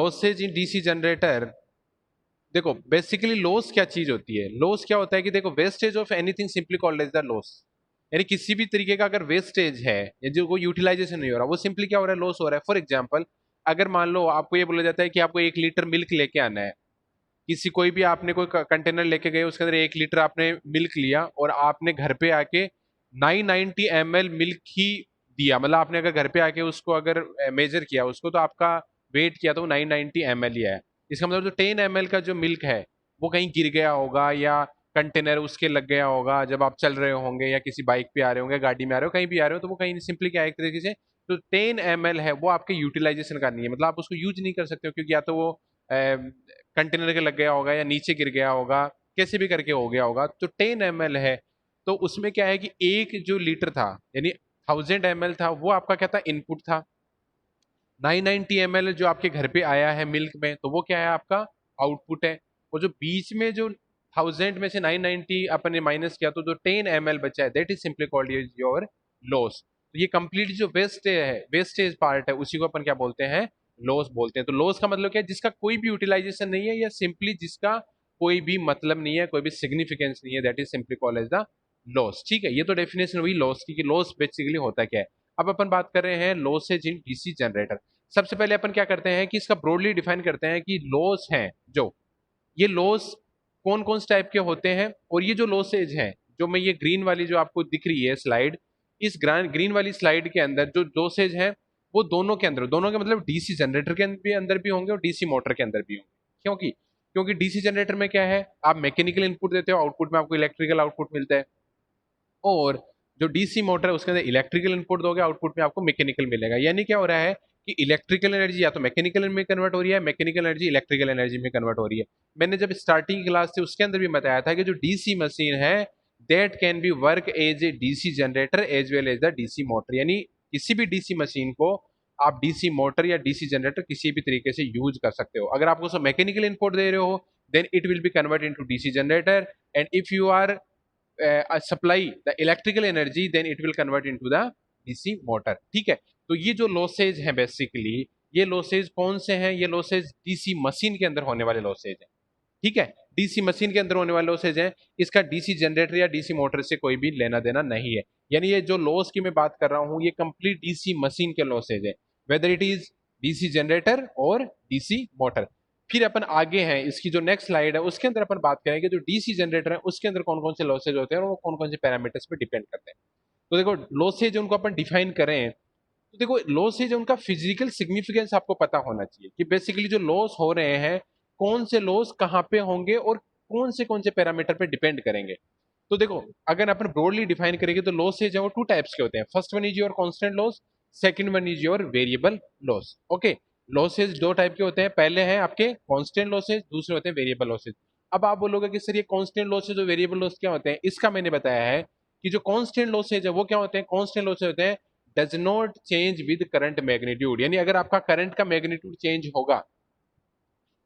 Losses in DC generator, देखो basically loss क्या चीज होती है, लॉस क्या होता है कि देखो wastage of anything simply called as the loss. यानी किसी भी तरीके का अगर वेस्टेज है या जो कोई यूटिलाइजेशन नहीं हो रहा, वो सिंपली क्या हो रहा है, लॉस हो रहा है। फॉर एग्जांपल, अगर मान लो आपको ये बोला जाता है कि आपको 1 लीटर मिल्क लेके आना है, किसी कोई भी आपने कोई कंटेनर लेके गए, उसके अंदर 1 लीटर आपने मिल्क लिया और आपने घर पे आके 990 ml मिल्क ही दिया, मतलब आपने अगर घर पे आके उसको अगर मेजर किया उसको, तो आपका वेट किया तो 990 ml ही है। इसका मतलब जो 10 ml का जो मिल्क है वो कहीं गिर गया होगा या कंटेनर उसके लग गया होगा जब आप चल रहे होंगे या किसी बाइक पे आ रहे होंगे, गाड़ी में आ रहे हो, कहीं भी आ रहे हो, तो वो कहीं सिंपली क्या है, एक तरीके से तो 10 ml है वो आपके यूटिलाइजेशन का नहीं है, मतलब आप उसको यूज नहीं कर सकते हो, क्योंकि या तो वो कंटेनर के लग गया होगा या नीचे गिर गया होगा, कैसे भी करके हो गया होगा। तो 10 ml है, तो उसमें क्या है कि एक जो लीटर था यानी 1000 ml था, वो आपका क्या था, इनपुट था। 990 ml जो आपके घर पे आया है मिल्क में, तो वो क्या है, आपका आउटपुट है। और जो बीच में जो 1000 में से 990 अपन ने माइनस किया, तो जो 10 ml बचा है, that is simply called your loss. तो ये कंप्लीट जो वेस्टेज पार्ट है, उसी को अपन क्या बोलते हैं, लॉस बोलते हैं। तो लॉस का मतलब क्या है, जिसका कोई भी यूटिलाइजेशन नहीं है या सिंपली जिसका कोई भी मतलब नहीं है, कोई भी सिग्निफिकेंस नहीं है, that is simply called as the loss. ठीक है, ये तो डेफिनेशन हुई लॉस की कि लॉस बेसिकली होता क्या है। अब अपन बात कर रहे हैं लॉसेज इन डीसी जनरेटर। सबसे पहले अपन क्या करते हैं कि इसका ब्रॉडली डिफाइन करते हैं कि लॉस हैं जो, ये लॉस कौन कौन से टाइप के होते हैं, और ये जो लॉसेज हैं, जो मैं ये ग्रीन वाली जो आपको दिख रही है स्लाइड, इस ग्रीन वाली स्लाइड के अंदर जो लॉसेज हैं वो दोनों के अंदर, दोनों के मतलब डीसी जनरेटर के अंदर भी होंगे और डीसी मोटर के अंदर भी होंगे। क्योंकि क्योंकि डीसी जनरेटर में क्या है, आप मैकेनिकल इनपुट देते हो, आउटपुट में आपको इलेक्ट्रिकल आउटपुट मिलता है। और जो डीसी मोटर है उसके अंदर इलेक्ट्रिकल इनपुट दोगे, आउटपुट में आपको मैकेनिकल मिलेगा। यानी क्या हो रहा है कि इलेक्ट्रिकल एनर्जी या तो मैकेनिकल में कन्वर्ट हो रही है, मैकेनिकल एनर्जी इलेक्ट्रिकल एनर्जी में कन्वर्ट हो रही है। मैंने जब स्टार्टिंग क्लास थी उसके अंदर भी बताया था कि जो डीसी मशीन है that can be work as a DC generator as well as the DC motor. यानी किसी भी डीसी मशीन को आप डीसी मोटर या डीसी जनरेटर किसी भी तरीके से यूज कर सकते हो। अगर आप उसको मैकेनिकल इनपुट दे रहे हो, then it will be convert into DC generator, and if you are supply the electrical energy, then it will convert into the DC motor। ठीक है, तो ये जो लॉसेज हैं बेसिकली, ये लॉसेज कौन से हैं, ये लॉसेज डीसी मशीन के अंदर होने वाले लॉसेज हैं। ठीक है, डीसी मशीन के अंदर होने वाले लॉसेज हैं, इसका डीसी जनरेटर या डीसी मोटर से कोई भी लेना देना नहीं है। यानी ये जो लॉस की मैं बात कर रहा हूं, ये कंप्लीट डीसी मशीन के लॉसेज है, weather it is DC generator और डीसी मोटर। फिर अपन आगे हैं, इसकी जो नेक्स्ट स्लाइड है उसके अंदर अपन बात करेंगे जो डीसी जनरेटर है उसके अंदर कौन कौन से लॉसेज होते हैं और वो कौन कौन से पैरामीटर्स पे डिपेंड करते हैं। तो देखो लॉसेज उनको अपन डिफाइन करें, तो देखो लॉसेज उनका फिजिकल सिग्निफिकेंस आपको पता होना चाहिए कि बेसिकली जो लॉस हो रहे हैं, कौन से लॉस कहाँ पे होंगे और कौन से पैरामीटर पे डिपेंड करेंगे। तो देखो अगर अपन ब्रॉडली डिफाइन करेंगे तो लॉसेज है वो 2 टाइप्स के होते हैं। First one is your constant loss, second one is your variable loss. Okay, losses 2 type के होते हैं, पहले हैं आपके कांस्टेंट लॉसेज, दूसरे होते हैं वेरिएबल लॉसेज। अब आप बोलोगे कि सर ये कांस्टेंट लॉसेज और वेरिएबल लॉस क्या होते हैं, इसका मैंने बताया है कि जो कांस्टेंट लॉसेज है वो क्या होते हैं, कांस्टेंट लॉसेज होते हैं does not change with current magnitude. यानी अगर आपका करंट का मैग्नीट्यूड चेंज होगा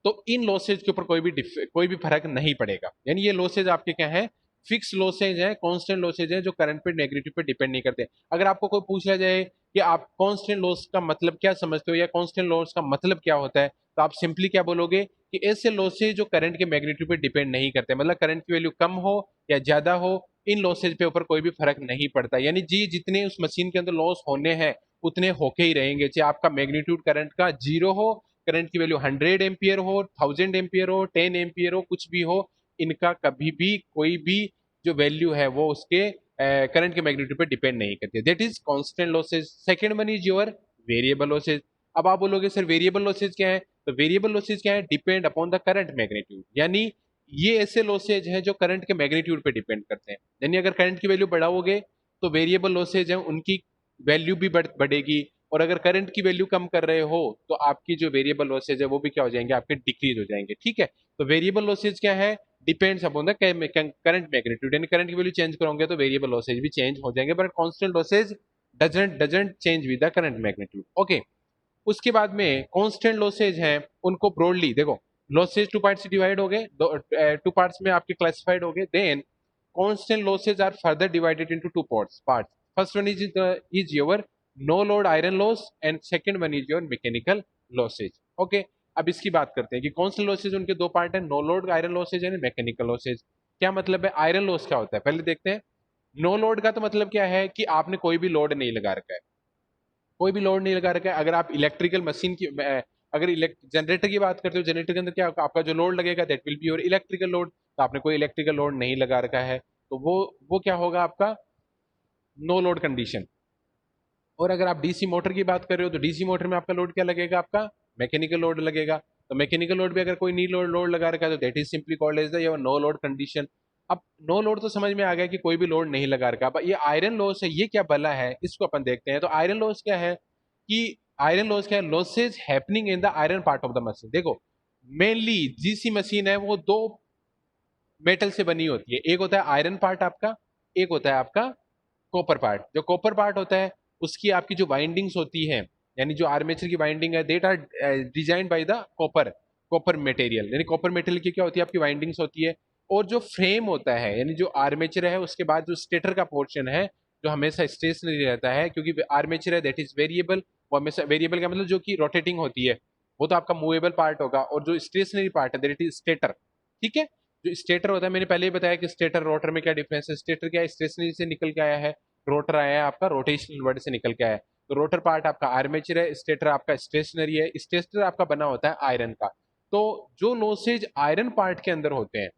तो इन लॉसेज के ऊपर कोई भी फर्क नहीं पड़ेगा। यानी ये लॉसेज आपके क्या है, फिक्स लॉसेज है, कांस्टेंट लॉसेज है, जो करंट पे नेगेटिव पे डिपेंड नहीं करते। अगर आपको कोई पूछा जाए कि आप कांस्टेंट लॉस का मतलब क्या समझते हो या कांस्टेंट लॉस का मतलब क्या होता है, तो आप सिंपली क्या बोलोगे कि ऐसे लॉसेज जो करंट के मैग्नीट्यूड पे डिपेंड नहीं करते, मतलब करंट की वैल्यू कम हो या ज्यादा हो, इन लॉसेज पे ऊपर कोई भी फर्क नहीं पड़ता। यानी जी जितने उस मशीन के अंदर लॉस होने हैं उतने होके ही रहेंगे, चाहे आपका मैग्नीट्यूड करंट का 0 हो, करंट की वैल्यू 100 एम्पियर हो, 1000 एम्पियर हो, 10 एम्पियर हो, कुछ भी हो, इनका कभी भी कोई भी जो वैल्यू है वो उसके करंट के मैग्नीट्यूड पे डिपेंड नहीं करती। That is constant losses. Second one is your variable losses. अब आप बोलोगे सर वेरिएबल लॉसेज क्या है, तो वेरिएबल लॉसेज क्या है, depend upon the current magnitude. यानी ये ऐसे लॉसेज हैं जो करंट के मैग्नीट्यूड पे डिपेंड करते हैं। यानी अगर करंट की वैल्यू बढ़ाओगे तो वेरिएबल लॉसेज है उनकी वैल्यू भी बढ़ेगी, और अगर करंट की वैल्यू कम कर रहे हो तो आपकी जो वेरिएबल लॉसेज है वो भी क्या हो जाएंगे, आपके डिक्रीज हो जाएंगे। ठीक है, तो वेरिएबल लॉसेज क्या है, depends upon the current magnitude. यानी करंट की वैल्यू चेंज करोगे तो वेरिएबल लॉसेज भी चेंज हो जाएंगे, but constant losses doesn't change with the current magnitude. Okay, उसके बाद में कांस्टेंट लॉसेज हैं, उनको ब्रॉडली देखो, लॉसेज 2 पार्ट्स डिवाइड हो गए, 2 पार्ट्स में आपके क्लासिफाइड हो गए। Then constant losses are further divided into 2 parts. First one is your no load iron loss and second one is your mechanical losses. Okay, अब इसकी बात करते हैं कि कौन से लॉसेज उनके दो पार्ट है, नो लोड आयरन लॉसेज यानी मैकेनिकल लॉसेज। क्या मतलब है, आयरन लॉस क्या होता है पहले देखते हैं। नो लोड का तो मतलब क्या है कि आपने कोई भी लोड नहीं लगा रखा है, कोई भी लोड नहीं लगा रखा है। अगर आप इलेक्ट्रिकल मशीन की अगर जनरेटर की बात करते हो, जनरेटर के अंदर क्या होगा, आपका जो लोड लगेगा that will be your electrical load. तो आपने कोई इलेक्ट्रिकल लोड नहीं लगा रखा है, तो वो क्या होगा आपका नो लोड कंडीशन। और अगर आप डीसी मोटर की बात कर रहे हो तो डीसी मोटर में आपका लोड क्या लगेगा, आपका मैकेनिकल लोड लगेगा। तो मैकेनिकल लोड भी अगर कोई नी लोड लोड लगा रखा है तो that is simply called as the your no load condition. अब नो लोड तो समझ में आ गया कि कोई भी लोड नहीं लगा रखा। अब ये आयरन लॉस है, ये क्या बला है, इसको अपन देखते हैं। तो आयरन लॉस क्या है कि आयरन लॉस क्या है, losses happening in the iron part of the machine. देखो मेनली जीसी मशीन है वो दो मेटल से बनी होती है, एक होता है आयरन पार्ट आपका, एक होता है आपका कॉपर पार्ट। जो कॉपर पार्ट होता है उसकी आपकी जो वाइंडिंग्स होती है, यानी जो आर्मेचर की वाइंडिंग है, that are designed by the copper, copper material. यानी कॉपर मटेरियल की क्या होती है, आपकी वाइंडिंग्स होती है। और जो फ्रेम होता है यानी जो आर्मेचर है, उसके बाद जो स्टेटर का पोर्शन है जो हमेशा स्टेशनरी रहता है, क्योंकि आर्मेचर है दैट इज वेरिएबल। वो हमेशा वेरिएबल का मतलब जो कि रोटेटिंग होती है, वो तो आपका मूवेबल पार्ट होगा। और जो स्टेशनरी पार्ट है दैट इज स्टेटर। ठीक है, जो स्टेटर होता है, मैंने पहले ही बताया कि स्टेटर रोटर में क्या डिफरेंस है। स्टेटर क्या है, स्टेशनरी से निकल के आया है, रोटर आया है आपका रोटेशनल वर्ड से निकल के आया है। तो रोटर पार्ट आपका आर्मेचर है, स्टेटर आपका स्टेशनरी है। स्टेटर आपका बना होता है आयरन का। तो जो लॉसेज आयरन पार्ट के अंदर होते हैं,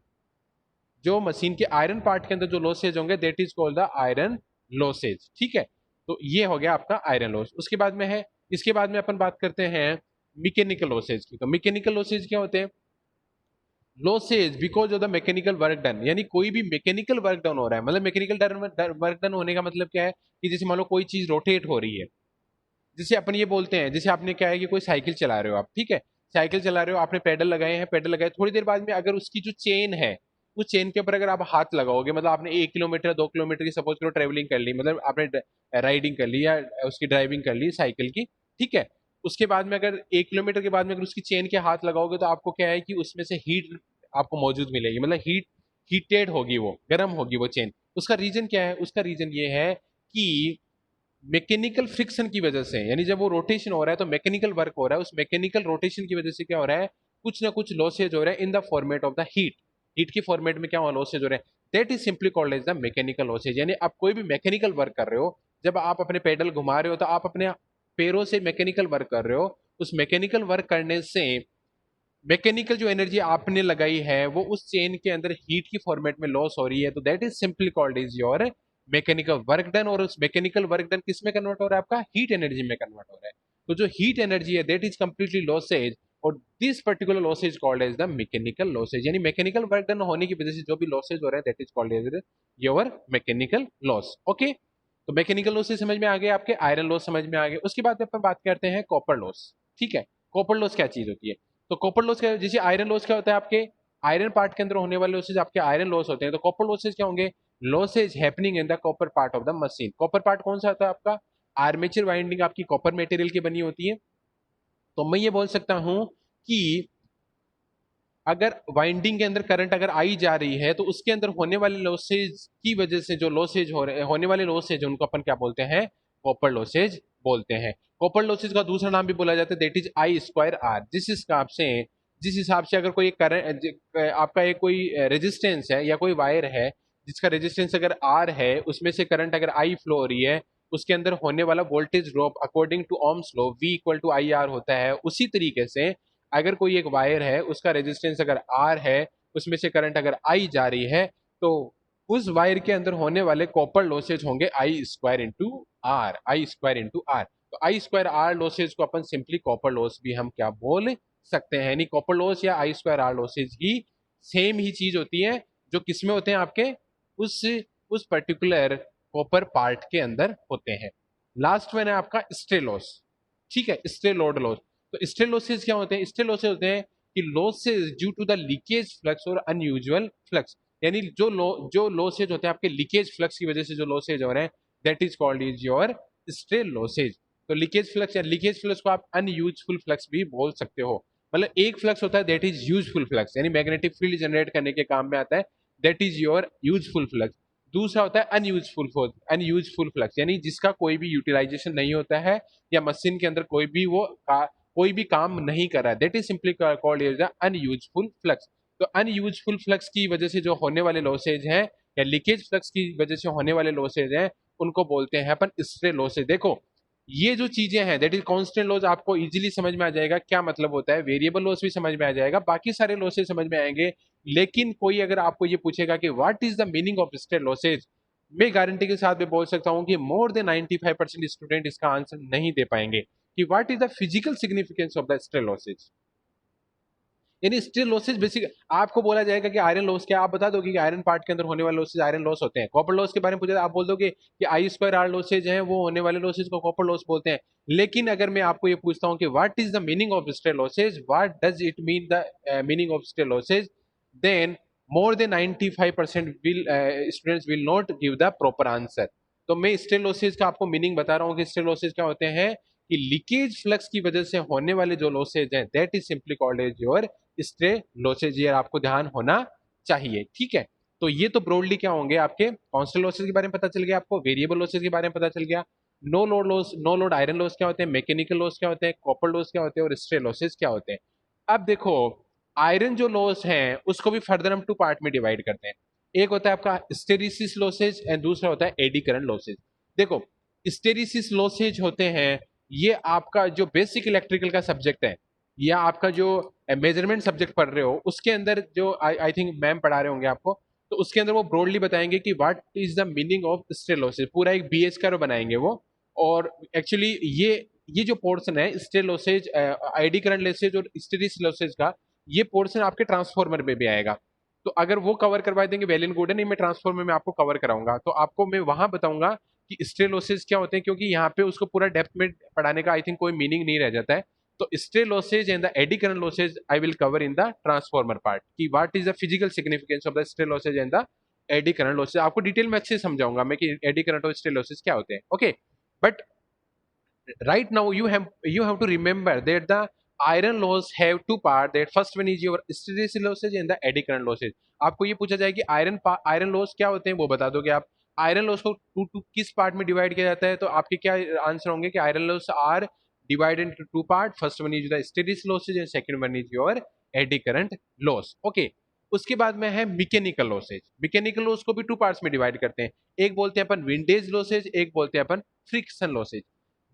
जो मशीन के आयरन पार्ट के अंदर जो लॉसेज होंगे that is called the iron losses. ठीक है, तो ये हो गया आपका आयरन लॉस। उसके बाद में है, इसके बाद में अपन बात करते हैं मैकेनिकल लॉसेज की। तो मैकेनिकल लॉसेज क्या होते हैं, losses because of the mechanical work done. यानी कोई भी मैकेनिकल वर्क डन हो रहा है, मतलब मैकेनिकल वर्क डन होने का मतलब क्या है कि जैसे मान लो कोई चीज रोटेट हो रही है, जैसे अपन ये बोलते हैं, जैसे आपने क्या है कि कोई साइकिल चला रहे हो आप, ठीक है, साइकिल चला रहे हो, आपने पेडल लगाए हैं, पेडल लगाए, थोड़ी देर बाद में अगर उसकी जो चेन है, उस चेन के ऊपर अगर आप हाथ लगाओगे, मतलब आपने 1 किलोमीटर 2 किलोमीटर की सपोज करो ट्रेवलिंग कर ली, मतलब आपने राइडिंग कर ली या उसकी ड्राइविंग कर ली साइकिल की, ठीक है। उसके बाद में अगर 1 किलोमीटर के बाद में अगर उसकी चेन के हाथ लगाओगे तो आपको क्या है कि उसमें से हीट आपको मौजूद मिलेगी, मतलब हीटेड होगी, वो गर्म होगी वो चेन। उसका रीजन क्या है, उसका रीजन ये है कि मैकेनिकल फ्रिक्शन की वजह से, यानी जब वो रोटेशन हो रहा है तो मैकेनिकल वर्क हो रहा है, उस मैकेनिकल रोटेशन की वजह से क्या हो रहा है, कुछ ना कुछ लॉसेज हो रहा है in the format of the heat. Heat की फॉर्मेट में क्या हो लॉसेज हो रहे हैं, that is simply called as the mechanical losses. यानी आप कोई भी मैकेनिकल वर्क कर रहे हो, जब आप अपने पेडल घुमा रहे हो तो आप अपने पैरों से मैकेनिकल वर्क कर रहे हो। उस मैकेनिकल वर्क करने से मैकेनिकल जो एनर्जी आपने लगाई है वो उस चेन के अंदर हीट की फॉर्मेट में लॉस हो रही है, तो that is simply called is your mechanical work done. और उस मैकेनिकल वर्क डन किस में कन्वर्ट हो रहा है, आपका हीट एनर्जी में कन्वर्ट हो रहा है। तो जो हीट एनर्जी है दैट इज कंप्लीटली लॉसेज, और this particular losses called as the mechanical losses. यानी मैकेनिकल वर्क डन होने की वजह से जो भी लॉसेज हो रहा है that is called as your mechanical loss. Okay, तो मैकेनिकल लॉसेज समझ में आ गए, आपके आयरन लॉस समझ में आ गए। उसके बाद अपन बात करते हैं कॉपर लॉस। ठीक है, कॉपर लॉस क्या चीज होती है। तो कॉपर लॉस क्या, जैसे आयरन लॉस क्या होता है, आपके आयरन पार्ट के अंदर होने वाले लॉसेज आपके आयरन लॉस होते हैं। तो कॉपर लॉसेज क्या होंगे, losses happening in the copper part of the machine. Copper part कौन सा होता है आपका, आर्मेचर वाइंडिंग आपकी कॉपर मटेरियल की बनी होती है। तो मैं ये बोल सकता हूं कि अगर वाइंडिंग के अंदर करंट अगर आई जा रही है तो उसके अंदर होने वाले लॉसेज की वजह से जो लॉसेज हो रहे होने वाले लॉसेज उनको अपन क्या बोलते हैं, कॉपर लॉसेज बोलते हैं। कॉपर लॉसेज का दूसरा नाम भी बोला जाता है that is I square R. जिस हिसाब से अगर कोई करंट आपका एक कोई रेजिस्टेंस है या कोई वायर है जिसका रेजिस्टेंस अगर आर है, उसमें से करंट अगर आई फ्लो हो रही है, उसके अंदर होने वाला voltage drop according to Ohm's law V equal to I R होता है। उसी तरीके से अगर कोई एक वायर है उसका रेजिस्टेंस अगर आर है, उसमें से करंट अगर आई जा रही है, तो उस वायर के अंदर होने वाले कॉपर लॉसेज होंगे I square into R, I square into R. तो आई स्क्वायर आर लॉसेज को अपन सिंपली कॉपर लॉस भी हम क्या बोल सकते हैं, यानी कॉपर लॉस या आई स्क्वायर आर लॉसेज ही सेम ही चीज होती है, जो किसमें होते हैं आपके उस उस पर्टिकुलर कॉपर पार्ट के अंदर होते हैं। लास्ट में है आपका स्ट्रे लॉस। ठीक है, स्ट्रे लोड लॉस। तो स्ट्रे लॉसेज क्या होते हैं, स्ट्रे लॉसेज होते हैं कि losses due to the leakage flux और अनयूजुअल फ्लक्स। यानी जो लॉसेज होते हैं आपके लीकेज फ्लक्स की वजह से जो लॉसेज हो रहे हैं that is called is your stray losses. तो लीकेज फ्लक्स या लीकेज फ्लक्स को आप अनयूजफुल फ्लक्स भी बोल सकते हो। मतलब एक फ्लक्स होता है दैट इज यूजफुल फ्लक्स, यानी मैग्नेटिक फील्ड जनरेट करने के काम में आता है, that is your useful flux. दूसरा होता है अनयूजफुल फ्लक्स, यानी जिसका कोई भी यूटिलाइजेशन नहीं होता है या मशीन के अंदर कोई भी वो कोई भी काम नहीं कर रहा है, that is simply called as the unuseful flux. तो अनयूजफुल फ्लक्स की वजह से जो होने वाले लॉसेज हैं या लीकेज फ्लक्स की वजह से होने वाले लॉसेज हैं उनको बोलते हैं अपन स्ट्रे लॉसेज। देखो ये जो चीजें हैं दैट इज कांस्टेंट लॉस, आपको इजीली समझ में आ जाएगा क्या मतलब होता है, वेरिएबल लॉस भी समझ में आ जाएगा, बाकी सारे लॉसेज समझ में आएंगे। लेकिन कोई अगर आपको ये पूछेगा कि what is the meaning of stray losses, मैं गारंटी के साथ भी बोल सकता हूं कि मोर देन 95% स्टूडेंट इसका आंसर नहीं दे पाएंगे कि what is the physical significance of the stray losses. यानी स्टील लॉसेज बेसिक आपको बोला जाएगा कि आयरन लॉस क्या, आप बता दोगे कि आयरन पार्ट के अंदर होने वाले लॉसेज आयरन लॉस होते हैं। कॉपर लॉस के बारे में पूछा आप बोल दोगे कि आई स्क्वायर आर लॉसेज हैं वो होने वाले लॉसेज को कॉपर लॉस बोलते हैं। लेकिन अगर मैं आपको ये पूछता हूं कि what is the meaning of steel losses, what does it mean the meaning of steel losses, then more than 95% will students will not give the proper answer. तो मैं स्टील लॉसेज का आपको मीनिंग बता रहा हूँ कि स्टील लॉसेज क्या होते हैं कि लीकेज फ्लक्स की वजह से होने वाले जो लॉसेज हैं that is simply called as your stray losses. ये आपको ध्यान होना चाहिए, ठीक है। तो ये तो ब्रॉडली क्या होंगे आपके कांस्टेंट लॉसेज के बारे में पता चल गया, आपको वेरिएबल लॉसेज के बारे में पता चल गया, no load loss, no load iron loss क्या होते हैं, मैकेनिकल लॉस क्या होते हैं, कॉपर लॉस क्या होते हैं और स्ट्रे लॉसेज क्या होते हैं। अब देखो आयरन जो लॉस है उसको भी फर्दर हम टू पार्ट में डिवाइड करते हैं। एक होता है आपका स्टेरिसिस लॉसेज एंड दूसरा होता है एडी करंट लॉसेज। देखो स्टेरिसिस लॉसेज होते हैं ये आपका जो बेसिक इलेक्ट्रिकल का सब्जेक्ट है या आपका जो मेजरमेंट सब्जेक्ट पढ़ रहे हो उसके अंदर जो आई थिंक मैम पढ़ा रहे होंगे आपको, तो उसके अंदर वो ब्रॉडली बताएंगे कि what is the meaning of stray losses, पूरा एक बीएच का बनाएंगे वो। और एक्चुअली ये जो पोर्शन है stray losses, ID current losses और स्टेरिस लॉसेज का, ये पोर्शन आपके ट्रांसफॉर्मर में भी आएगा। तो अगर वो कवर करवा देंगे वेल एंड गुड है, नहीं मैं ट्रांसफॉर्मर में आपको कवर कराऊंगा तो आपको मैं वहां बताऊंगा कि स्ट्रे लॉसेज क्या होते हैं, क्योंकि यहाँ पे उसको पूरा डेप्थ में पढ़ाने का आई थिंक कोई मीनिंग नहीं रह जाता है। तो stray losses and the eddy current losses I will cover in the transformer part कि what is the physical significance of the stray losses and the eddy current losses. आपको detail में अच्छे से समझाऊंगा मैं कि एडी करंट और stray losses क्या होते हैं, okay. But right now you have to remember that the iron loss have two part, that first one is your hysteresis losses and the eddy current losses। आपको ये पूछा जाए कि iron loss क्या होते हैं वो बता दोगे आप। आयरन लॉस को टू किस पार्ट में डिवाइड किया जाता है, तो आपके क्या आंसर होंगे कि iron loss are divided into two part, first one is the hysteresis losses and second one is your eddy current loss, okay. उसके बाद में है मैकेनिकल लॉसेज। मैकेनिकल लॉस को भी टू पार्ट्स में डिवाइड करते हैं, एक बोलते हैं अपन विंडेज लॉसेज, एक बोलते हैं अपन फ्रिक्शन लॉसेज।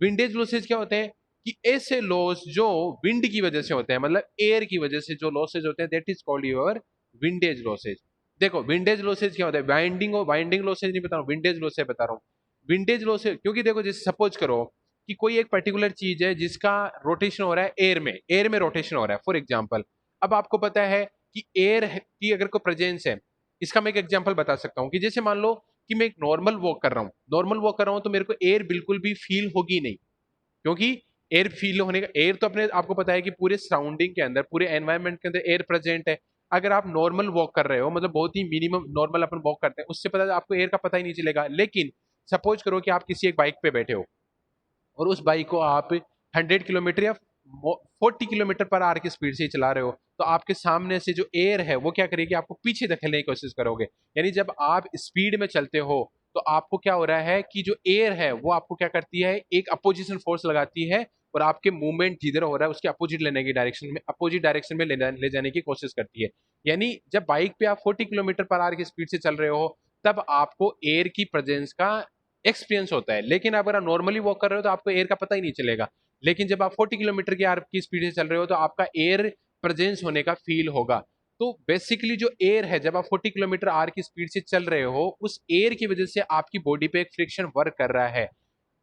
विंडेज लॉसेज क्या होते हैं कि ऐसे लॉस जो विंड की वजह से होते हैं, मतलब एयर की वजह से जो लॉसेज होते हैं that is called your windage losses. देखो विंडेज लॉसेज क्या होता है, वाइंडिंग लॉसेज नहीं बता रहा हूँ, विंडेज लॉसेज बता रहा हूँ। विंडेज लॉसेज क्योंकि देखो जैसे सपोज करो कि कोई एक पर्टिकुलर चीज है जिसका रोटेशन हो रहा है एयर में रोटेशन हो रहा है फॉर एग्जाम्पल। अब आपको पता है कि एयर की अगर कोई प्रेजेंस है, इसका मैं एक एग्जाम्पल बता सकता हूँ कि जैसे मान लो कि मैं एक नॉर्मल वॉक कर रहा हूँ तो मेरे को एयर बिल्कुल भी फील होगी नहीं, क्योंकि एयर फील होने का, एयर तो अपने आपको पता है कि पूरे सराउंडिंग के अंदर पूरे एनवायरनमेंट के अंदर एयर प्रेजेंट है। अगर आप नॉर्मल वॉक कर रहे हो मतलब बहुत ही मिनिमम नॉर्मल अपन वॉक करते हैं उससे पता आपको एयर का पता ही नहीं चलेगा। लेकिन सपोज करो कि आप किसी एक बाइक पे बैठे हो और उस बाइक को आप 100 किलोमीटर या 40 किलोमीटर पर आर की स्पीड से ही चला रहे हो, तो आपके सामने से जो एयर है वो क्या करेगी, आपको पीछे धकेलने की कोशिश करोगे। यानी जब आप स्पीड में चलते हो तो आपको क्या हो रहा है कि जो एयर है वो आपको क्या करती है, एक अपोजिशन फोर्स लगाती है और आपके मूवमेंट जिधर हो रहा है उसके अपोजिट डायरेक्शन में ले जाने की कोशिश करती है। यानी जब बाइक पे आप 40 किलोमीटर पर आर की स्पीड से चल रहे हो तब आपको एयर की प्रेजेंस का एक्सपीरियंस होता है, लेकिन अगर आप नॉर्मली वॉक कर रहे हो तो आपको एयर का पता ही नहीं चलेगा। लेकिन जब आप 40 किलोमीटर की आर की स्पीड से चल रहे हो तो आपका एयर प्रेजेंस होने का फील होगा। तो बेसिकली जो एयर है जब आप 40 किलोमीटर आर की स्पीड से चल रहे हो उस एयर की वजह से आपकी बॉडी पे एक फ्रिक्शन वर्क कर रहा है,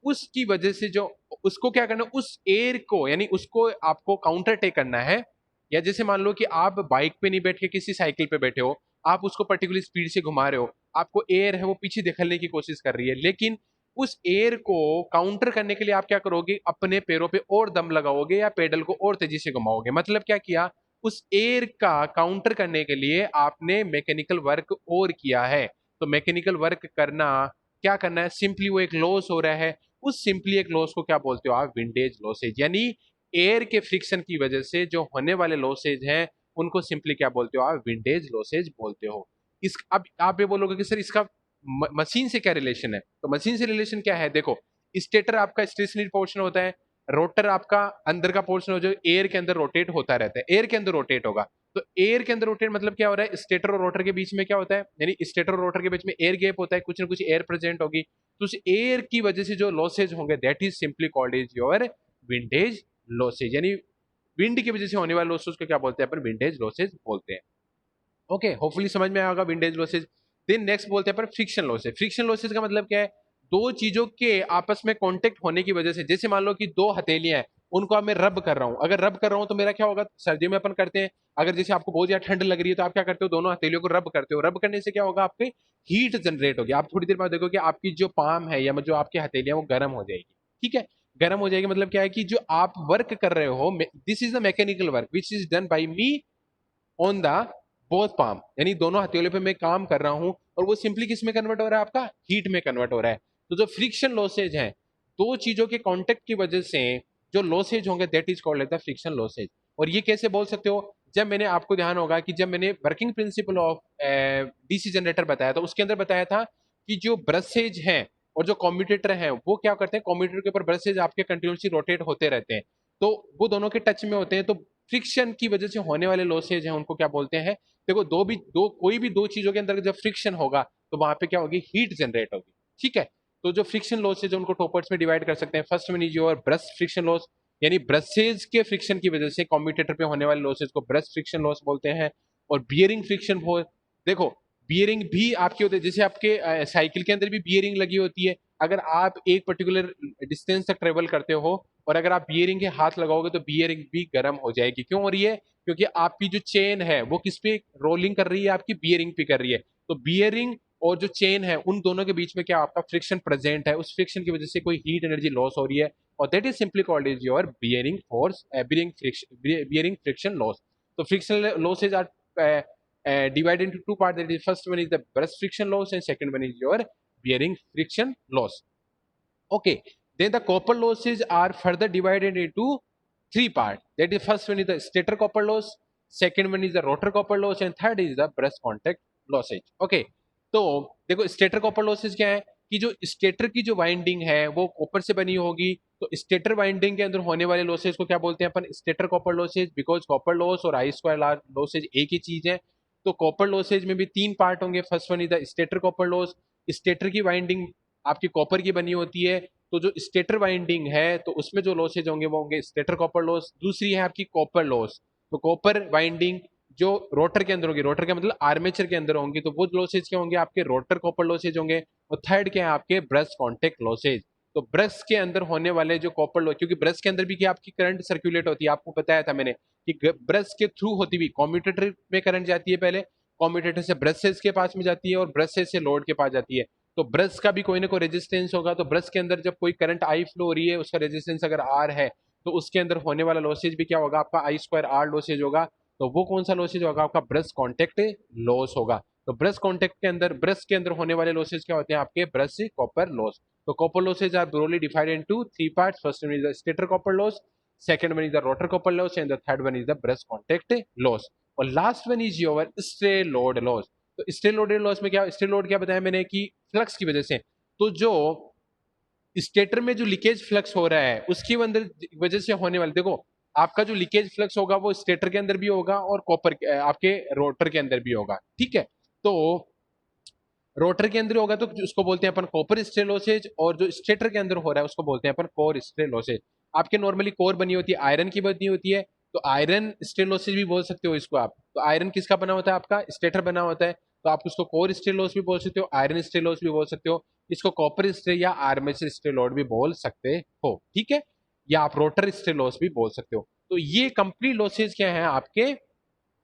उसकी वजह से जो उसको क्या करना उस एयर को यानी उसको आपको काउंटर टेक करना है। या जैसे मान लो कि आप बाइक पे नहीं बैठ के किसी साइकिल पे बैठे हो, आप उसको पर्टिकुलर स्पीड से घुमा रहे हो, आपको एयर है वो पीछे धकेलने की कोशिश कर रही है, लेकिन उस एयर को काउंटर करने के लिए आप क्या करोगे, अपने पैरों पे और दम लगाओगे या पेडल को और तेजी से घुमाओगे। मतलब क्या किया, उस एयर का काउंटर करने के लिए आपने मैकेनिकल वर्क और किया है। तो मैकेनिकल वर्क करना क्या करना है, सिंपली वो एक लॉस हो रहा है, उस सिंपली एक लॉस को क्या बोलते हो आप, विंडेज लॉसेज। यानी एयर के फ्रिक्शन की वजह से जो होने वाले लॉसेज हैं उनको सिंपली क्या बोलते हो आप, विंडेज लॉसेज बोलते हो। इस अब आप ये बोलोगे कि सर इसका मशीन से क्या रिलेशन है, तो मशीन से रिलेशन क्या है, देखो स्टेटर आपका स्टेशनरी पोर्शन होता है रोटर आपका अंदर का पोर्शन हो जो एयर के अंदर रोटेट होता रहता है, एयर के अंदर रोटेट होगा। तो एयर के अंदर रोटेट मतलब क्या हो रहा है, स्टेटर और रोटर के बीच में क्या होता है, यानी स्टेटर और रोटर के बीच में एयर गैप होता है, कुछ ना कुछ एयर प्रेजेंट होगी। तो उस एयर की वजह से जो लॉसेज होंगे that is simply called is your windage losses, यानी विंड की वजह से होने वाले लॉसेज को क्या बोलते हैं अपन, विंडेज लॉसेज बोलते हैं। ओके, होपफुली समझ में आएगा विंडेज लॉसेज। देन नेक्स्ट बोलते हैं अपन फ्रिक्शन लॉसेज। फ्रिक्शन लॉसेज का मतलब क्या है, दो चीजों के आपस में कांटेक्ट होने की वजह से, जैसे मान लो कि दो हथेलियां हैं, उनको अब मैं रब कर रहा हूं, अगर रब कर रहा हूं तो मेरा क्या होगा, सर्दियों में अपन करते हैं, अगर जैसे आपको बहुत ज्यादा ठंड लग रही है तो आप क्या करते हो, दोनों हथेलियों को रब करते हो, रब करने से क्या होगा, आपके हीट जनरेट होगी, आप थोड़ी देर बाद देखो कि आपकी जो पाम है या जो आपकी हथेलियां वो गर्म हो जाएगी। ठीक है, गर्म हो जाएगी मतलब क्या है कि जो आप वर्क कर रहे हो, this is the mechanical work which is done by me on the both palm, यानी दोनों हथेलियों पे मैं काम कर रहा हूं, और वो सिंपली किस में कन्वर्ट हो रहा है, आपका हीट में कन्वर्ट हो रहा है। तो जो फ्रिक्शन लॉसेज है, दो चीजों के कांटेक्ट की वजह से जो लॉसेज होंगे that is called the friction losses. और ये कैसे बोल सकते हो, जब मैंने आपको ध्यान होगा कि जब मैंने working principle of DC generator बताया था, उसके अंदर बताया था कि जो ब्रशेज हैं और जो कम्यूटेटर हैं वो क्या करते हैं, कम्यूटेटर के ऊपर ब्रशेज आपके कंटिन्यूसली रोटेट होते रहते हैं, तो वो दोनों के टच में होते हैं, तो फ्रिक्शन की वजह से होने वाले लॉसेज हैं उनको क्या बोलते हैं। देखो दो कोई भी दो चीजों के अंदर जब फ्रिक्शन होगा तो वहां पे क्या होगी, हीट जनरेट होगी। ठीक है, तो जो फ्रिक्शन लॉसेज है उनको टू पार्ट्स में डिवाइड कर सकते हैं। First one is your brush friction loss, यानी ब्रशेज के फ्रिक्शन की वजह से कम्यूटेटर पे होने वाले लॉसेज को ब्रश फ्रिक्शन लॉस बोलते हैं। और बियरिंग फ्रिक्शन, देखो बियरिंग भी आपके होते हैं, जैसे आपके साइकिल के अंदर भी बियरिंग लगी होती है, अगर आप एक पर्टिकुलर डिस्टेंस तक ट्रेवल करते हो और अगर आप बियरिंग के हाथ लगाओगे तो बियरिंग भी गर्म हो जाएगी। क्यों हो रही है, क्योंकि आपकी जो चेन है वो किस पे रोलिंग कर रही है, आपकी बियरिंग पे कर रही है। तो बियरिंग और जो चेन है उन दोनों के बीच में क्या आपका फ्रिक्शन प्रेजेंट है, उस फ्रिक्शन की वजह से कोई हीट एनर्जी लॉस हो रही है, और that is simply called is your bearing force, bearing friction loss. तो friction losses are divided into two parts. That is, first one is the brush friction loss and second one is your bearing friction loss. Okay, then the copper losses are further divided into three parts. That is, first one is the stator copper loss, second one is the rotor copper loss, and third is the brush contact losses. Okay, तो देखो stator copper losses क्या है कि जो stator की जो winding है वो कॉपर से बनी होगी, तो स्टेटर वाइंडिंग के अंदर होने वाले लॉसेज को क्या बोलते हैं अपन, stator copper losses, because copper loss और आई स्क्वायर आर लॉसेज एक ही चीज है। तो कॉपर लॉसेज में भी तीन पार्ट होंगे। First one is the stator copper loss, stator की वाइंडिंग आपकी कॉपर की बनी होती है, तो जो स्टेटर वाइंडिंग है तो उसमें जो लॉसेज होंगे वो होंगे स्टेटर कॉपर लॉस। दूसरी है आपकी कॉपर लॉस, तो कॉपर वाइंडिंग जो रोटर के अंदर होगी, रोटर के मतलब आर्मेचर के अंदर होंगी, तो वो लॉसेज क्या होंगे, आपके रोटर कॉपर लॉसेज होंगे। और थर्ड क्या है, आपके ब्रश कॉन्टेक्ट लॉसेज। तो ब्रश के अंदर होने वाले जो कॉपर लॉस, क्योंकि ब्रश के अंदर भी क्या आपकी करंट सर्कुलेट होती है, आपको बताया था मैंने कि ब्रश के थ्रू होती हुई कम्यूटेटर में करंट जाती है, पहले कम्यूटेटर से ब्रशेस के पास में जाती है और ब्रशेस से लोड के पास जाती है। तो ब्रश का भी कोई ना कोई रेजिस्टेंस होगा, तो ब्रश के अंदर जब कोई करंट आई फ्लो हो रही है, उसका रेजिस्टेंस अगर आर है तो उसके अंदर होने वाला लॉसेज भी क्या होगा, आपका आई स्क्वायर आर लॉसेज होगा। तो वो कौन सा लॉसेज होगा, आपका ब्रश कॉन्टेक्ट लॉस होगा। तो ब्रश कॉन्टेक्ट के अंदर, ब्रश के अंदर होने वाले लॉसेज क्या होते हैं, आपके ब्रश कॉपर लॉस। तो copper losses are broadly divided into three parts. First one is the stator copper loss, second one is the rotor copper loss, and the third one is the brush contact loss, और last one is your stray load loss. तो stray loaded loss में क्या, stray load क्या बताया मैंने कि flux की वजह से, तो जो स्टेटर में जो लीकेज फ्लक्स हो रहा है उसकी वजह से होने वाले, देखो आपका जो लीकेज फ्लक्स होगा वो स्टेटर के अंदर भी होगा और कॉपर आपके रोटर के अंदर भी होगा। ठीक है, तो रोटर के अंदर होगा तो उसको बोलते हैं अपन कॉपर स्ट्रे लॉसेज, और जो स्टेटर के अंदर हो रहा है उसको बोलते हैं अपन कोर स्ट्रे लॉसेज। आपके नॉर्मली कोर बनी होती है आयरन की बनी होती है, तो आयरन स्ट्रे लॉसेज भी बोल सकते हो इसको आप। तो आयरन किसका बना होता है, आपका स्टेटर बना होता है, तो आप उसको कोर स्ट्रे लॉस भी बोल सकते हो, आयरन स्ट्रे लॉस भी बोल सकते हो, इसको कॉपर स्ट्रे या आर्मेचर स्ट्रे लॉस भी बोल सकते हो। ठीक है, या आप रोटर स्ट्रे लॉस भी बोल सकते हो। तो ये कंप्लीट लॉसेज क्या है आपके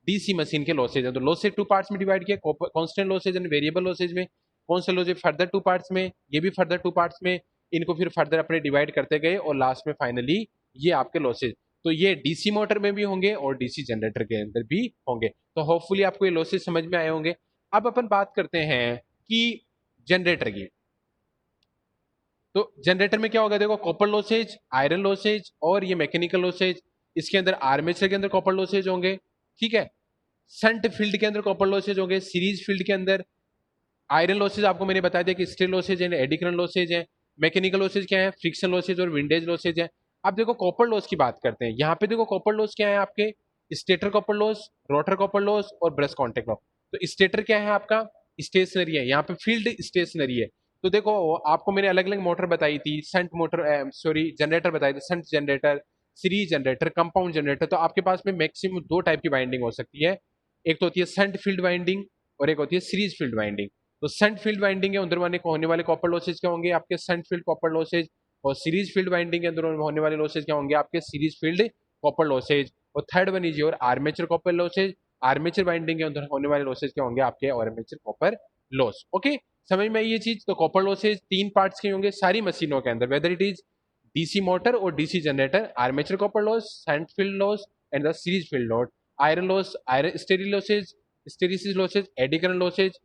डीसी मशीन के लॉसेज है। तो लॉसेज टू पार्ट्स में डिवाइड किया, constant losses and variable losses में। कौन से लॉसेज फर्दर टू पार्ट्स में, ये भी फर्दर टू पार्ट्स में, इनको फिर फर्दर अपने डिवाइड करते गए और लास्ट में फाइनली ये आपके लॉसेज। तो ये डीसी मोटर में भी होंगे और डीसी जनरेटर के अंदर भी होंगे। तो होपफुली आपको ये लॉसेज समझ में आए होंगे। अब अपन बात करते हैं कि जनरेटर की। तो जनरेटर में क्या होगा, देखो कॉपर लॉसेज, आयरन लॉसेज और ये मैकेनिकल लॉसेज। इसके अंदर आर्मेचर के अंदर कॉपर लॉसेज होंगे, ठीक है, संट फील्ड के अंदर कॉपर लॉसेज होंगे, सीरीज फील्ड के अंदर आयरन लॉसेज आपको मैंने बता दिया कि steel losses and AD current losses है। मैकेनिकल लॉसेज क्या है, फ्रिक्शन लॉसेज और विंडेज लॉसेज है। अब देखो कॉपर लॉस की बात करते हैं। यहाँ पे देखो कॉपर लॉस क्या है आपके, stator copper loss, rotor copper loss और ब्रश कॉन्टेक्ट लॉस। तो स्टेटर क्या है आपका, स्टेशनरी है, यहाँ पे फील्ड स्टेशनरी है। तो देखो आपको मैंने अलग अलग मोटर बताई थी, संट मोटर, सॉरी जनरेटर बताए थे, shunt generator, series generator, compound generator. तो आपके पास में मैक्सिमम दो टाइप की वाइंडिंग हो सकती है, एक तो होती है संट फील्ड वाइंडिंग और एक होती है सीरीज फील्ड वाइंडिंग। तो संट फील्ड वाइंडिंग के अंदर होने वाले कॉपर लॉसेज क्या होंगे आपके, संट फील्ड कॉपर लॉसेज। और सीरीज फील्ड वाइंडिंग के अंदर होने वाले लॉसेज क्या होंगे आपके, सीरीज फील्ड कॉपर लॉसेज। और third one is your armature copper losses, armature winding के अंदर होने वाले लॉसेज क्या होंगे आपके, आर्मेचर कॉपर लॉस। ओके, समझ में आई ये चीज। तो कॉपर लॉसेज तीन पार्ट्स के होंगे सारी मशीनों के अंदर, whether it is DC motor और DC generator, armature copper loss, shunt field loss and the series field loss, iron loss, iron hysteric losses, hysteresis losses, eddy current losses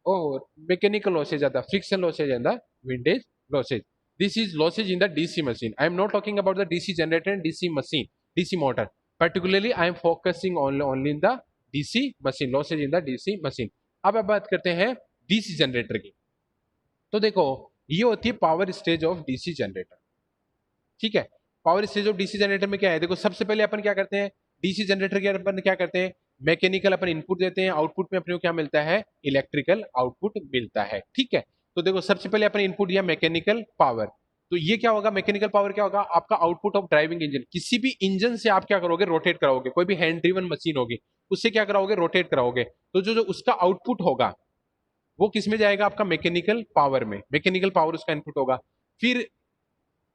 और mechanical losses are the friction losses and the windage losses. This is losses in the DC machine. I am not talking about the DC generator and DC machine, DC motor. Particularly, I am focusing only in the DC machine, losses in the DC machine. अब बात करते हैं DC generator की। तो देखो ये होती है power stage of DC generator, ठीक है। Power stage of DC generator में क्या है, देखो सबसे पहले अपन क्या करते हैं, डीसी जनरेटर के अपन क्या करते हैं, मैकेनिकल अपन इनपुट देते हैं, आउटपुट में अपने को क्या मिलता है, इलेक्ट्रिकल आउटपुट मिलता है, ठीक है। तो देखो सबसे पहले अपन इनपुट दिया मैकेनिकल पावर। तो ये क्या होगा, मैकेनिकल पावर क्या होगा आपका, आउटपुट ऑफ ड्राइविंग इंजन। किसी भी इंजन से आप क्या करोगे, रोटेट कराओगे, कोई भी हैंड ड्रिवन मशीन होगी उससे क्या कराओगे, रोटेट कराओगे। तो जो जो उसका आउटपुट होगा वो किस में जाएगा आपका, मैकेनिकल पावर में, मैकेनिकल पावर उसका इनपुट होगा। फिर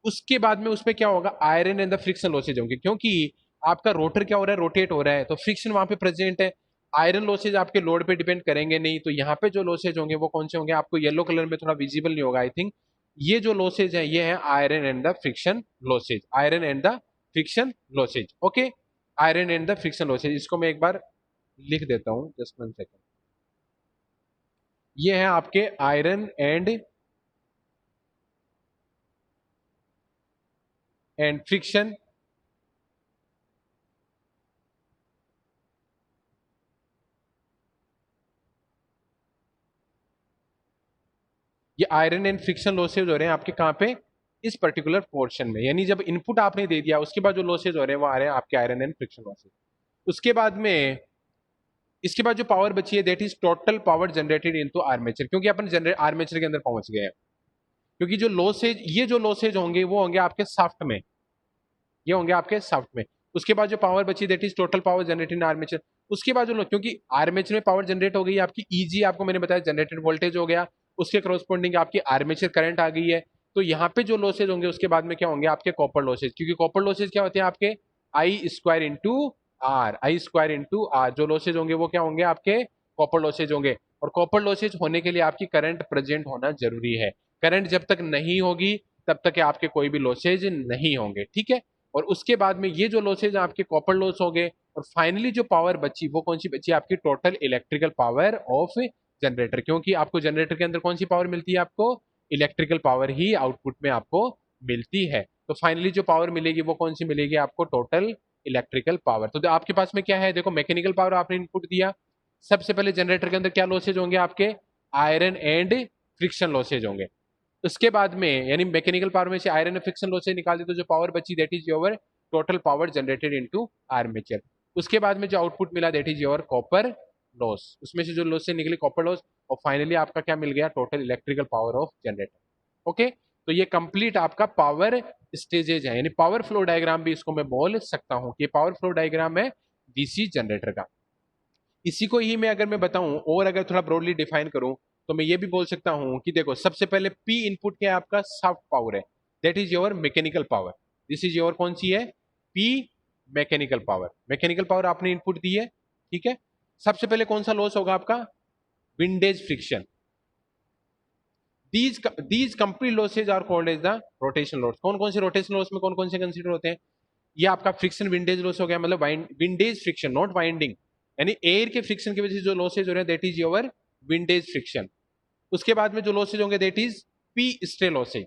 उसके बाद में उसमें क्या होगा, iron and the friction losses होंगे, क्योंकि आपका रोटर क्या हो रहा है, रोटेट हो रहा है, तो फ्रिक्शन वहां पे प्रेजेंट है। आयरन लॉसेज आपके लोड पे डिपेंड करेंगे नहीं, तो यहाँ पे जो लॉसेज होंगे वो कौन से होंगे, आपको येलो कलर में थोड़ा विजिबल नहीं होगा आई थिंक। ये जो लॉसेज है ये है iron and the friction losses, iron and the friction losses. Okay, iron and the friction losses, इसको मैं एक बार लिख देता हूँ, जस्ट 1 सेकेंड। ये है आपके आयरन एंड फ्रिक्शन ये आयरन एंड फ्रिक्शन लॉसेज हो रहे हैं आपके कहाँ पे, इस पर्टिकुलर पोर्शन में। यानी जब इनपुट आपने दे दिया उसके बाद जो लॉसेज हो रहे हैं वो आ रहे हैं आपके आयरन एंड फ्रिक्शन लॉसेज। उसके बाद में इसके बाद जो पावर बची है that is total power generated into armature, क्योंकि अपन आर्मेचर के अंदर पहुंच गए हैं। क्योंकि जो लॉसेज, ये जो लॉसेज होंगे वो होंगे आपके साफ्ट में, ये होंगे आपके साफ्ट में। उसके बाद जो पावर बची that is total power generated in armature. उसके बाद जो, क्योंकि आर्मेचर में पावर जनरेट हो गई आपकी, ईजी आपको मैंने बताया जनरेटेड वोल्टेज हो गया, उसके करस्पॉन्डिंग आपकी आर्मेचर करंट आ गई है। तो यहाँ पे जो लॉसेज होंगे उसके बाद में क्या होंगे आपके कॉपर लॉसेज, क्योंकि कॉपर लॉसेज क्या होते हैं आपके, I square into R, I square into R. जो लॉसेज होंगे वो क्या होंगे आपके, कॉपर लॉसेज होंगे। और कॉपर लॉसेज होने के लिए आपकी करंट प्रेजेंट होना जरूरी है। करंट जब तक नहीं होगी तब तक आपके कोई भी लॉसेज नहीं होंगे, ठीक है। और उसके बाद में ये जो लॉसेज आपके कॉपर लॉस हो गए, और फाइनली जो पावर बची वो कौन सी बची आपकी, total electrical power of generator. क्योंकि आपको जनरेटर के अंदर कौन सी पावर मिलती है, आपको इलेक्ट्रिकल पावर ही आउटपुट में आपको मिलती है। तो फाइनली जो पावर मिलेगी वो कौन सी मिलेगी आपको, टोटल इलेक्ट्रिकल पावर। तो आपके पास में क्या है, देखो मैकेनिकल पावर आपने इनपुट दिया, सबसे पहले जनरेटर के अंदर क्या लॉसेज होंगे आपके, आयरन एंड फ्रिक्शन लॉसेज होंगे। उसके बाद में यानी मैकेनिकल पावर में से आयरन एंड फ्रिक्शन लॉसेज निकाल दे तो जो पावर बची that is your total power generated into armature. उसके बाद में जो आउटपुट मिला that is your copper loss, उसमें से जो लॉस से निकले कॉपर लॉस, और फाइनली आपका क्या मिल गया, total electrical power of generator. Okay, तो ये कंप्लीट आपका पावर स्टेजेज है, यानी पावर फ्लो डायग्राम भी इसको मैं बोल सकता हूं कि पावर फ्लो डायग्राम है डीसी जनरेटर का। इसी को ही मैं अगर मैं बताऊं और अगर थोड़ा ब्रॉडली डिफाइन करूं तो मैं ये भी बोल सकता हूं कि देखो सबसे पहले पी इनपुट क्या है आपका, सॉफ्ट पावर है, that is your mechanical power. This is your कौन सी है, P mechanical power. Mechanical power आपने इनपुट दी है, ठीक है। सबसे पहले कौन सा लॉस होगा आपका, windage friction. These complete losses are called as the rotation loss. कौन कौन से रोटेशन लॉस में कौन कौन से कंसीडर होते हैं, ये आपका फ्रिक्शन विंडेज लॉस हो गया, मतलब विंडेज फ्रिक्शन नॉट वाइंडिंग, यानी एयर के फ्रिक्शन की वजह से जो लॉसेज हो रहे हैं that is your windage friction. उसके बाद में जो लॉसेज होंगे that is P stray losses,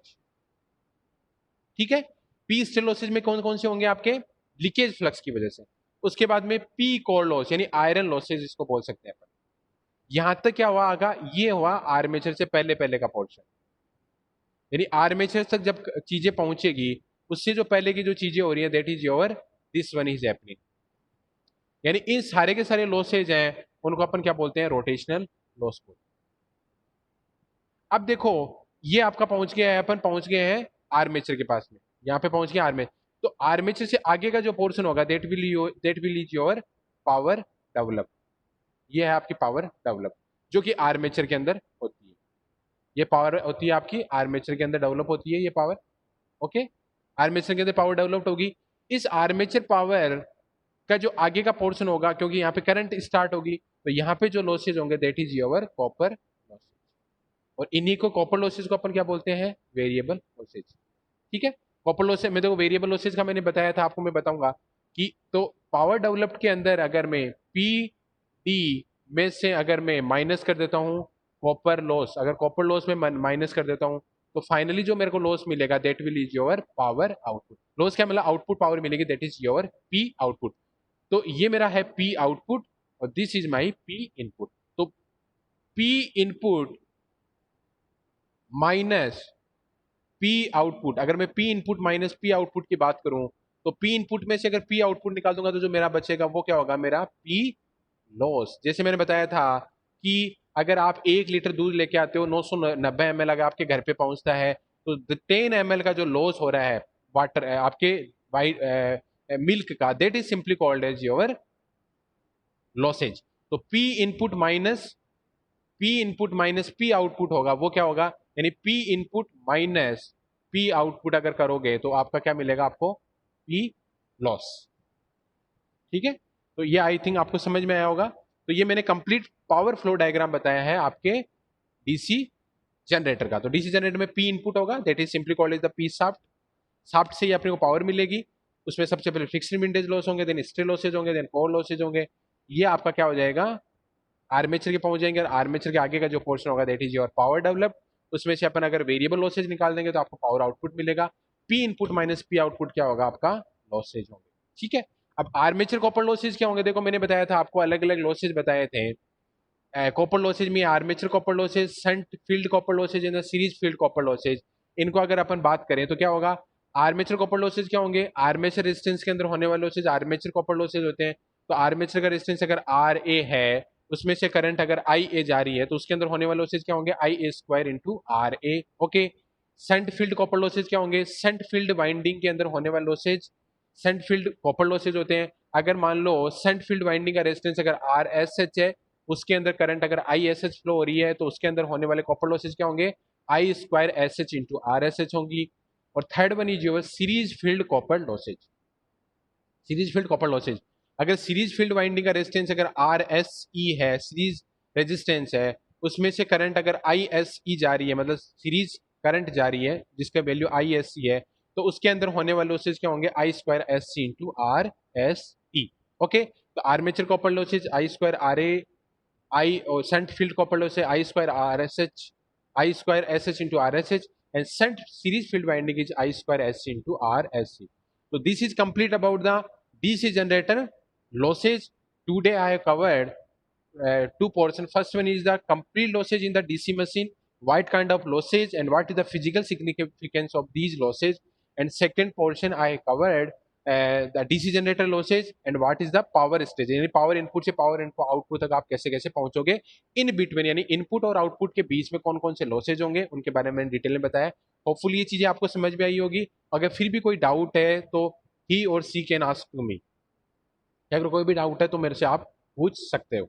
ठीक है। पी स्ट्रे लॉसेज में कौन कौन से होंगे आपके, लीकेज फ्लक्स की वजह से। उसके बाद में पी कोर लॉस यानी आयरन लॉसेज इसको बोल सकते हैं अपन। यहां तक क्या हुआ आगा, ये हुआ आर्मेचर से पहले पहले का पोर्शन, यानी आर्मेचर तक जब चीजें पहुंचेगी उससे जो पहले की जो चीजें हो रही है that is your this one is happening. यानी इन सारे के सारे लॉसेज हैं उनको अपन क्या बोलते हैं, रोटेशनल लॉस बोलते हैं। अब देखो ये आपका पहुंच गया है, अपन पहुंच गए हैं आर्मेचर के पास में, यहाँ पे पहुंच गया आर्मेचर। तो आर्मेचर से आगे का जो पोर्शन होगा that will is your power develop. ये है आपकी पावर डेवलप जो कि आर्मेचर के अंदर होती है। ये पावर होती है आपकी आर्मेचर के अंदर डेवलप होती है ये पावर। ओके, आर्मेचर के अंदर पावर डेवलप्ड होगी। इस आर्मेचर पावर का जो आगे का पोर्शन होगा, क्योंकि यहाँ पे करंट स्टार्ट होगी, तो यहाँ पे जो लॉसेज होंगे that is your copper losses. और इन्हीं को कॉपर लॉसेज को अपन क्या बोलते हैं, वेरिएबल लॉसेज। ठीक है, कॉपर लॉसेज में देखो वेरिएबल लॉसेज का मैंने बताया था आपको, मैं बताऊंगा कि तो पावर डेवलप्ड के अंदर अगर मैं पी डी में से अगर मैं माइनस कर देता हूँ कॉपर लॉस, अगर कॉपर लॉस में माइनस कर देता हूँ तो फाइनली जो मेरे को लॉस मिलेगा that will is your power output. Loss क्या मिला, आउटपुट पावर मिलेगी that is your P output. तो ये मेरा है पी आउटपुट और this is my P input. तो P input minus P output, अगर मैं P input minus P output की बात करूं तो पी इनपुट में से अगर पी आउटपुट निकाल दूंगा तो जो मेरा बचेगा वो क्या होगा, मेरा पी लॉस। जैसे मैंने बताया था कि अगर आप 1 लीटर दूध लेके आते हो 990 ml अगर आपके घर पे पहुंचता है तो 10 ml का जो लॉस हो रहा है वाटर आपके वाइट मिल्क का, that is simply called as your losses. तो P input minus P output होगा, वो क्या होगा, यानी P input minus P output अगर करोगे तो आपका क्या मिलेगा, आपको पी लॉस। ठीक है, तो ये आई थिंक आपको समझ में आया होगा। तो ये मैंने कंप्लीट पावर फ्लो डायग्राम बताया है आपके डीसी जनरेटर का। तो डीसी जनरेटर में पी इनपुट होगा that is simply called as the P shaft. Shaft से ही अपने को पावर मिलेगी। उसमें सबसे पहले फिक्स्ड विंडेज लॉस होंगे, देन स्टे लॉसेज होंगे, देन कोर लॉसेज होंगे। ये आपका क्या हो जाएगा, आर्मेचर के पहुंच जाएंगे और आर्मेचर के आगे का जो पोर्शन होगा that is your power develop. उसमें से अपन अगर वेरिएबल लॉसेज निकाल देंगे तो आपको पावर आउटपुट मिलेगा। P input minus P output क्या होगा, आपका लॉसेज होंगे। ठीक है, अब आर्मेचर कॉपर लॉसेज क्या होंगे, देखो मैंने बताया था आपको अलग अलग लॉसेज बताए थे। कॉपर लॉसेज में armature copper losses, shunt field copper losses and series field copper losses. इनको अगर अपन बात करें तो क्या होगा, आर्मेचर कॉपर लॉसेज क्या होंगे, आर्मेचर रेजिस्टेंस के अंदर होने वाले लॉसेज आर्मेचर कॉपर लॉसेज होते हैं। तो आर्मेचर का रेजिस्टेंस अगर आर ए है, उसमें से करंट अगर आई ए जा रही है तो उसके अंदर होने वाले लॉसेज क्या होंगे, I A square into R A. Okay, shunt field copper losses क्या होंगे, शंट फील्ड वाइंडिंग के अंदर होने वाले losses shunt field copper losses होते हैं। अगर मान लो शंट फील्ड वाइंडिंग का रेजिस्टेंस अगर आर एस एच है, उसके अंदर करंट अगर आई एस एच फ्लो हो रही है तो उसके अंदर होने वाले कॉपर लॉसेज क्या होंगे, I square S H into R S H होंगी। और third one is your series field copper losses. Series field copper losses, अगर सीरीज फील्ड वाइंडिंग का रेजिस्टेंस अगर आर एस ई है, सीरीज रेजिस्टेंस है, उसमें से करंट अगर आई एस ई जा रही है, मतलब सीरीज करंट जा रही है जिसका वैल्यू आई एस सी है, तो उसके अंदर होने वाले लॉसेज क्या होंगे, I square S C into R S E. Okay, तो armature copper losses I square R A I, और shunt field copper losses I square R S H, I square S H into R S H, and shunt series field winding is I square S C into R S C. So this is complete about the DC generator losses. Today I have covered two portions. First one is the complete losses in the DC machine, what kind of losses and what is the physical significance of these losses. And second portion I have covered the DC generator losses and what is the power stage. यानी power input से power output तक आप कैसे कैसे पहुंचोगे। In between यानी input और output के बीच में कौन कौन से लॉसेज होंगे उनके बारे में मैंने डिटेल में बताया। होपफुली ये चीजें आपको समझ में आई होगी। अगर फिर भी कोई डाउट है तो ही और सी कैन आस्क टू मी, अगर कोई भी डाउट है तो मेरे से आप पूछ सकते हो।